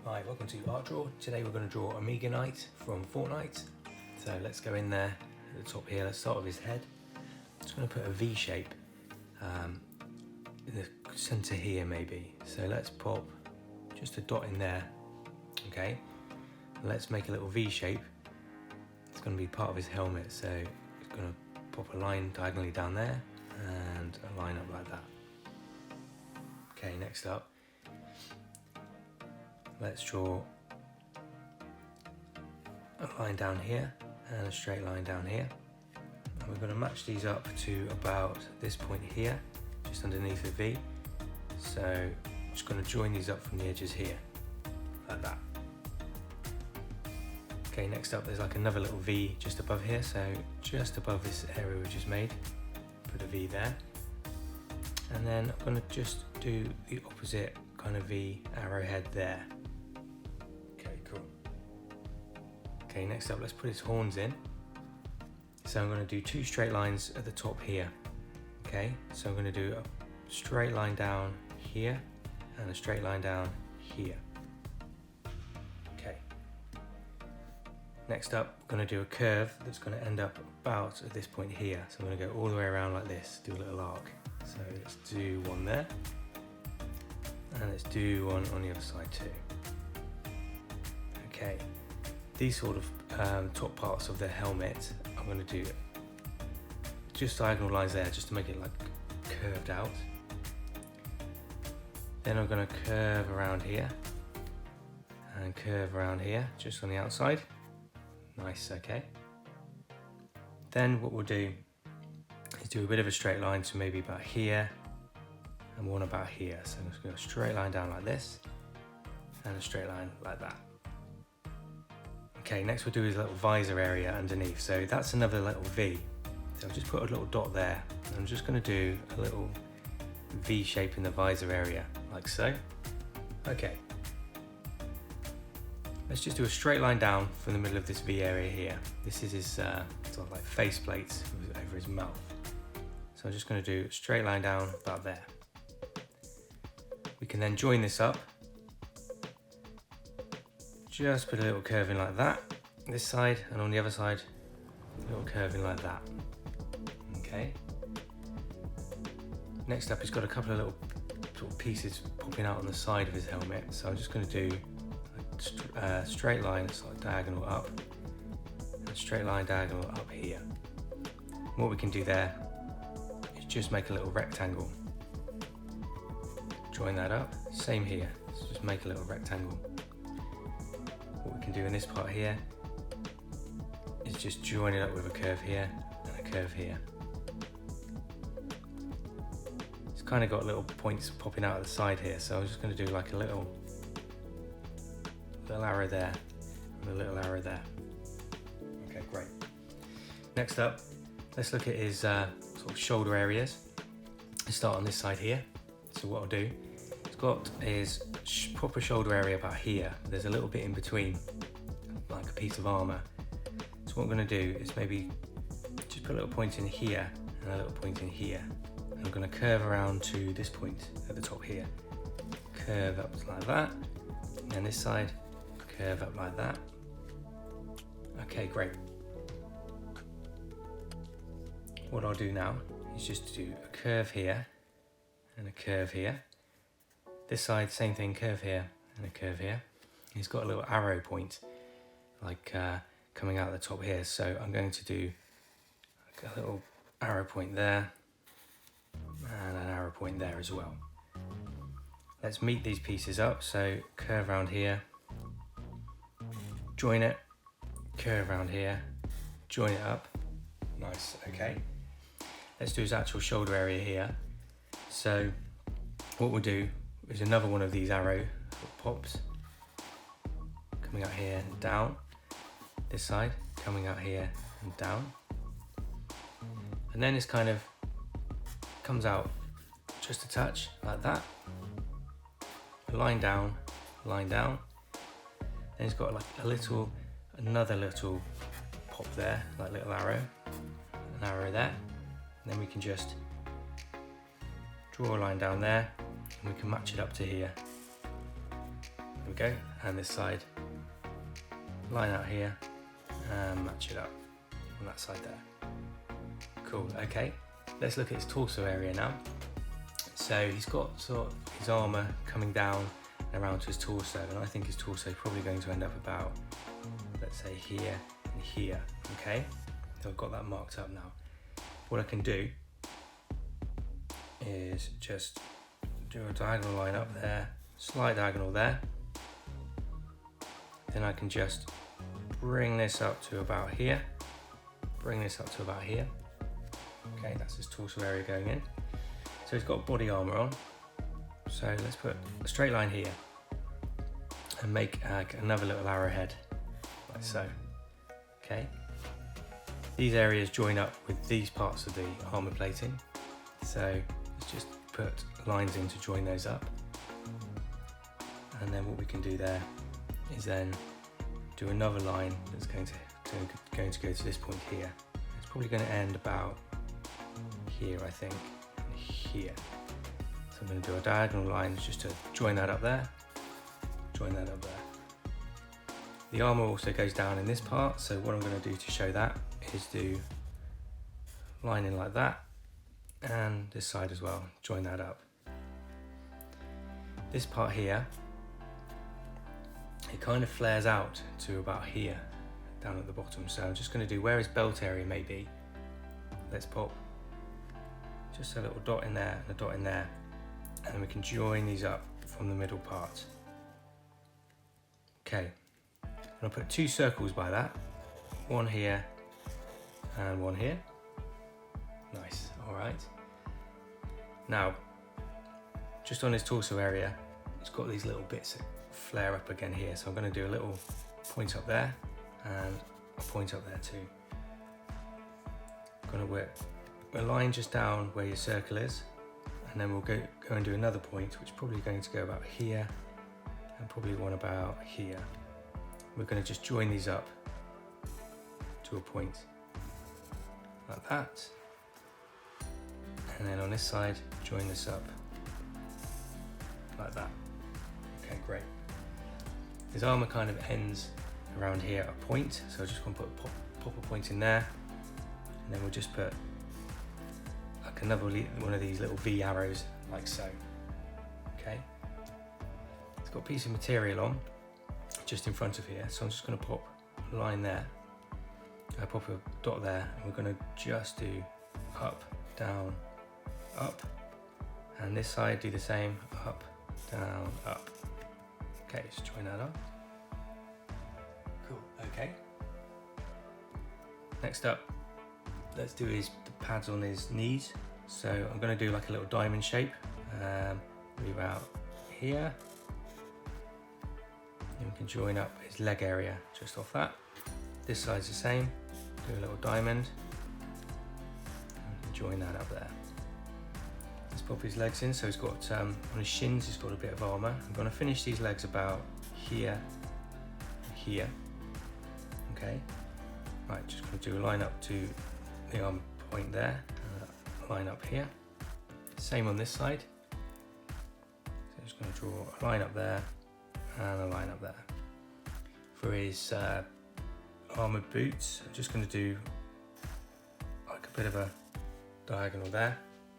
Hi, welcome to Art Draw. Today we're going to draw Omegaknight from Fortnite. So let's go in there at the top here. Let's start with his head. Just going to put a V shape in the center here maybe. So let's pop just a dot in there. Okay. And let's make a little V shape. It's going to be part of his helmet. So it's going to pop a line diagonally down there and a line up like that. Okay, next up, let's draw a line down here and a straight line down here. And we're going to match these up to about this point here, just underneath the V. So I'm just going to join these up from the edges here, like that. Okay, next up there's like another little V just above here, so just above this area we just made, put a V there. And then I'm going to just do the opposite kind of V arrowhead there. Okay, cool. Okay, next up let's put his horns in. So I'm going to do two straight lines at the top here. Okay, so I'm going to do a straight line down here and a straight line down here. Okay. Next up, I'm going to do a curve that's going to end up about at this point here. So I'm going to go all the way around like this, do a little arc. So let's do one there, and let's do one on the other side too. Okay, these sort of top parts of the helmet, I'm going to do just diagonal lines there, just to make it like curved out. Then I'm going to curve around here, and curve around here, just on the outside. Nice, okay. Then what we'll do is do a bit of a straight line, so maybe about here and one about here. So I'm just going to straight line down like this and a straight line like that. Okay, next we'll do his little visor area underneath. So that's another little V. So I've just put a little dot there. And I'm just going to do a little V shape in the visor area, like so. Okay. Let's just do a straight line down from the middle of this V area here. This is his sort of like face plates over his mouth. So I'm just going to do a straight line down about there. We can then join this up. Just put a little curve in like that, this side, and on the other side, a little curve in like that. Okay. Next up, he's got a couple of little sort of pieces popping out on the side of his helmet. So I'm just going to do a straight line, it's like diagonal up, and a straight line diagonal up here. What we can do there is just make a little rectangle. Join that up, same here, so just make a little rectangle. What we can do in this part here is just join it up with a curve here and a curve here. It's kind of got little points popping out of the side here, so I'm just going to do like a little arrow there and a little arrow there. Okay, great. Next up, let's look at his sort of shoulder areas. Let's start on this side here. So what I'll do, it's got his proper shoulder area about here. There's a little bit in between, like a piece of armor. So what I'm going to do is maybe just put a little point in here and a little point in here. And I'm going to curve around to this point at the top here. Curve up like that, and this side, curve up like that. Okay, great. What I'll do now is just do a curve here and a curve here. This side, same thing, curve here and a curve here. He's got a little arrow point, like coming out the top here. So I'm going to do like a little arrow point there and an arrow point there as well. Let's meet these pieces up. So curve around here, join it, curve around here, join it up. Nice, okay. Let's do his actual shoulder area here. So what we'll do is another one of these arrow pops coming out here and down. This side coming out here and down. And then it's kind of comes out just a touch like that. Line down, line down. Then it's got like another little pop there, like little arrow, an arrow there. And then we can just draw a line down there and we can match it up to here. we go. And this side, line out here and match it up on that side there. Cool, okay. Let's look at his torso area now. So he's got sort of his armour coming down and around to his torso, and I think his torso is probably going to end up about, let's say, here and here, okay? So I've got that marked up now. What I can do is just do a diagonal line up there, slight diagonal there. Then I can just bring this up to about here, bring this up to about here. Okay, that's his torso area going in. So he's got body armour on. So let's put a straight line here and make another little arrowhead, like so. Okay. These areas join up with these parts of the armour plating. So let's just put lines in to join those up. And then what we can do there is then do another line that's going to go to this point here. It's probably going to end about here, I think, and here. So I'm going to do a diagonal line just to join that up there, join that up there. The armour also goes down in this part, so what I'm going to do to show that is do line in like that, and this side as well, join that up. This part here, it kind of flares out to about here, down at the bottom, so I'm just going to do where his belt area may be. Let's pop just a little dot in there and a dot in there, and we can join these up from the middle part. Okay, I'll put two circles by that, one here and one here. Nice, all right. Now, just on his torso area, it's got these little bits that flare up again here, so I'm going to do a little point up there and a point up there too. I'm going to work a line just down where your circle is, and then we'll go and do another point, which is probably going to go about here, and probably one about here. We're going to just join these up to a point like that, and then on this side join this up like that. Okay, great. His armour kind of ends around here at a point, so I'm just going to pop a point in there, and then we'll just put like another one of these little V arrows, like so. Okay. It's got a piece of material on just in front of here, so I'm just going to pop a line there. I pop a dot there, and we're going to just do up, down, up, and this side do the same, up, down, up. Okay, just join that up. Cool, okay. Next up, let's do the pads on his knees. So I'm going to do like a little diamond shape, move out here. And we can join up his leg area just off that. This side's the same, do a little diamond, and join that up there. Let's pop his legs in. So he's got, on his shins, he's got a bit of armour. I'm going to finish these legs about here and here. Okay, right, just going to do a line up to the arm point there, line up here. Same on this side. So I'm just going to draw a line up there and a line up there. For his armoured boots, I'm just going to do like a bit of a diagonal there.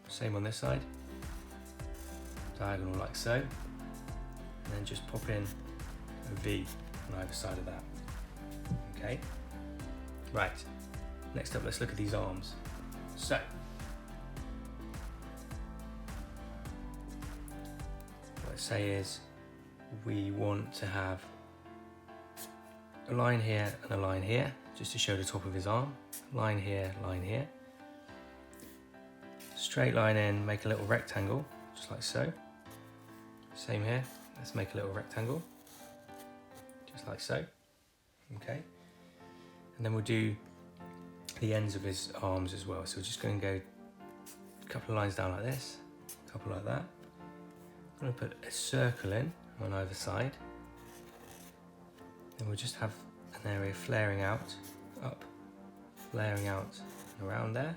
Same on this side. Diagonal like so. And then just pop in a V on either side of that. Okay. Right. Next up, let's look at these arms. So, what I say is we want to have a line here and a line here, just to show the top of his arm. Line here, line here. Straight line in, make a little rectangle, just like so. Same here, let's make a little rectangle, just like so. Okay. And then we'll do the ends of his arms as well. So we're just going to go a couple of lines down like this, a couple like that. I'm going to put a circle in on either side. Then we'll just have an area flaring out, up, flaring out and around there.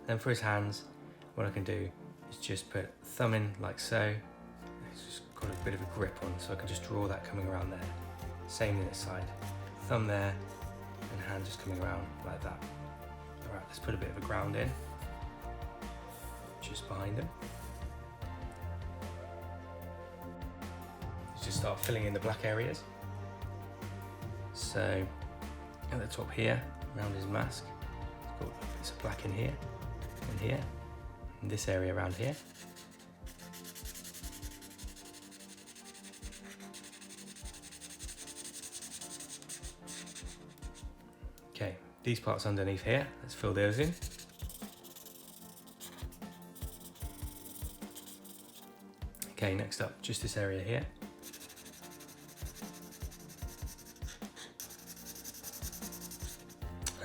Then for his hands, what I can do is just put thumb in like so. Let's just got a bit of a grip on, so I can just draw that coming around there. Same on this side. Thumb there, and hand just coming around like that. Alright, let's put a bit of a ground in, just behind him. Let's just start filling in the black areas. So, at the top here, around his mask, it's got bits of black in here, and this area around here. Okay, these parts underneath here, let's fill those in. Okay, next up, just this area here.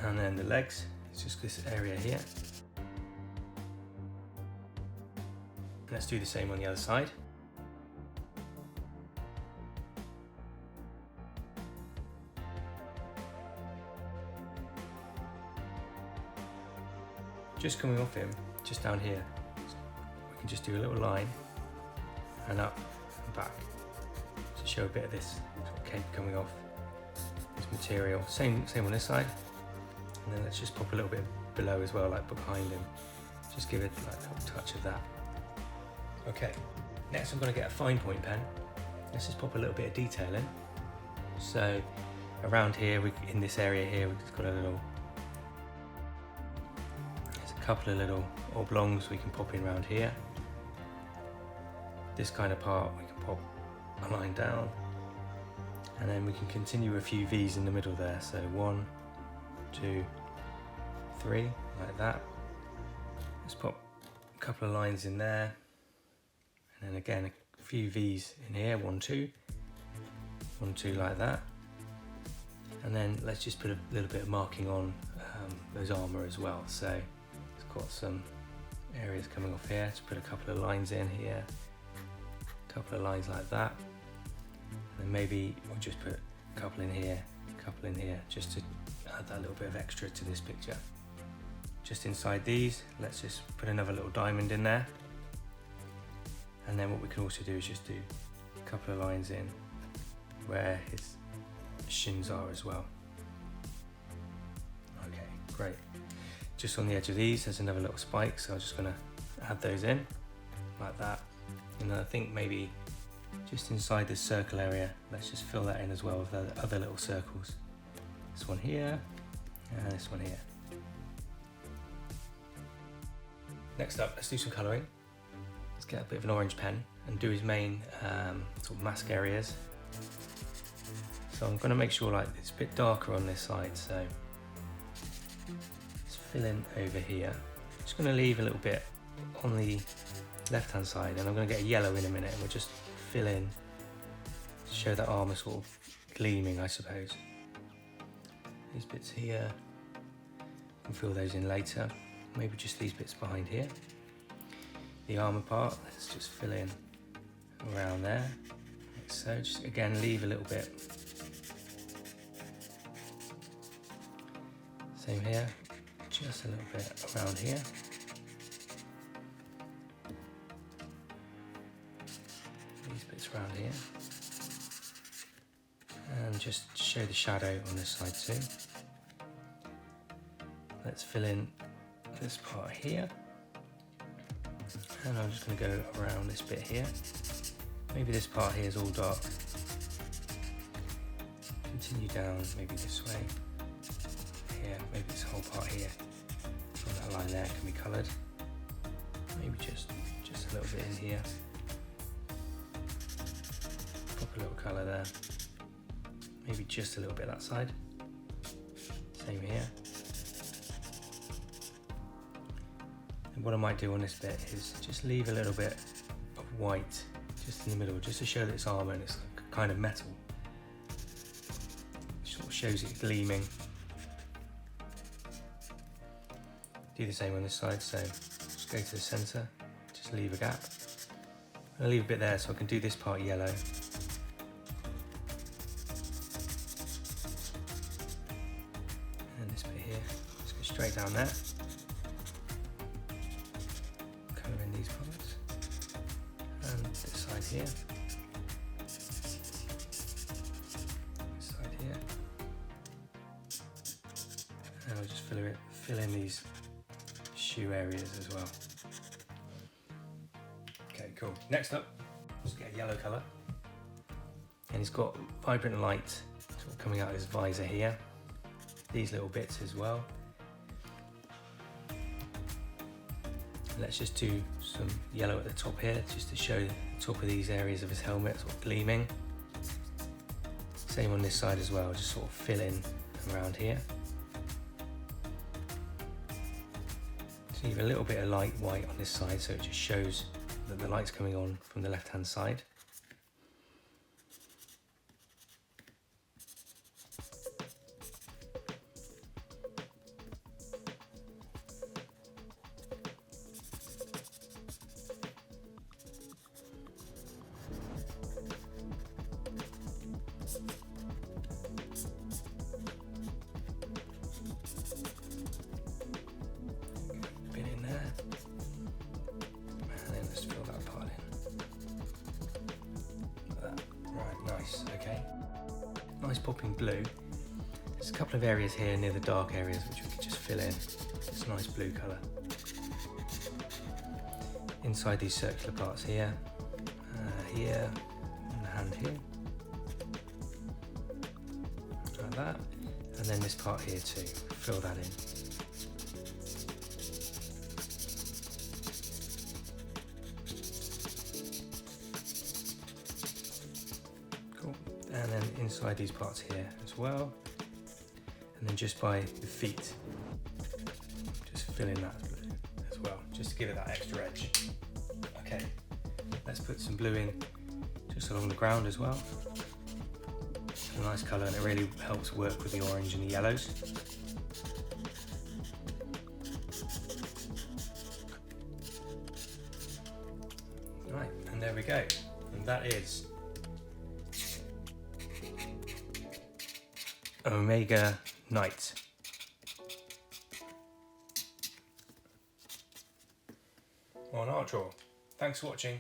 And then the legs, it's just this area here. Let's do the same on the other side. Just coming off him, just down here, we can just do a little line and up and back to show a bit of this sort of cape coming off this material. Same on this side, and then let's just pop a little bit below as well, like behind him. Just give it like a little touch of that. Okay, next I'm going to get a fine point pen. Let's just pop a little bit of detail in. So around here, in this area here, we've just got a little. Couple of little oblongs we can pop in around here. This kind of part we can pop a line down, and then we can continue a few V's in the middle there. So 1, 2, 3, like that. Let's pop a couple of lines in there, and then again a few V's in here. 1, 2, 1, 2, like that. And then let's just put a little bit of marking on those armor as well. So got some areas coming off here, to put a couple of lines in here, a couple of lines like that, and then maybe we'll just put a couple in here, a couple in here, just to add that little bit of extra to this picture. Just inside these, let's just put another little diamond in there, and then what we can also do is just do a couple of lines in where his shins are as well. Okay, great. Just on the edge of these, there's another little spike, so I'm just going to add those in, like that. And then I think maybe just inside this circle area, let's just fill that in as well with the other little circles. This one here, and this one here. Next up, let's do some colouring. Let's get a bit of an orange pen and do his main sort of mask areas. So I'm going to make sure like it's a bit darker on this side, so fill in over here. Just going to leave a little bit on the left hand side, and I'm going to get a yellow in a minute, and we'll just fill in to show that armour sort of gleaming, I suppose. These bits here, you can fill those in later. Maybe just these bits behind here. The armour part, let's just fill in around there, like so. Just again leave a little bit. Same here. Just a little bit around here. These bits around here. And just show the shadow on this side too. Let's fill in this part here. And I'm just going to go around this bit here. Maybe this part here is all dark. Continue down, maybe this way. Here, maybe this whole part here. On that line there can be coloured. Maybe just a little bit in here. Pop a little colour there. Maybe just a little bit that side. Same here. And what I might do on this bit is just leave a little bit of white just in the middle, just to show that it's armour and it's kind of metal. It sort of shows it gleaming. Do the same on this side, so just go to the centre, just leave a gap. I'll leave a bit there so I can do this part yellow. And this bit here, just go straight down there. Colour in these parts. And this side here. I'll just fill in these shoe areas as well. Okay, cool. Next up, let's get a yellow colour. And he's got vibrant light sort of coming out of his visor here. These little bits as well. Let's just do some yellow at the top here, just to show the top of these areas of his helmet sort of gleaming. Same on this side as well, just sort of fill in around here. Just leave a little bit of light white on this side so it just shows that the light's coming on from the left hand side. Bit in there, and then just fill that part in. Like that. Right, nice, okay. Nice popping blue. There's a couple of areas here near the dark areas which we could just fill in. It's a nice blue colour. Inside these circular parts here, here, and the hand here. Like that. And then this part here too. Fill that in. Cool. And then inside these parts here as well. And then just by the feet, just fill in that blue as well, just to give it that extra edge. Okay, let's put some blue in just along the ground as well. It's a nice colour and it really helps work with the orange and the yellows. Right, and there we go. And that is Omegaknight. On Art Draw. Thanks for watching.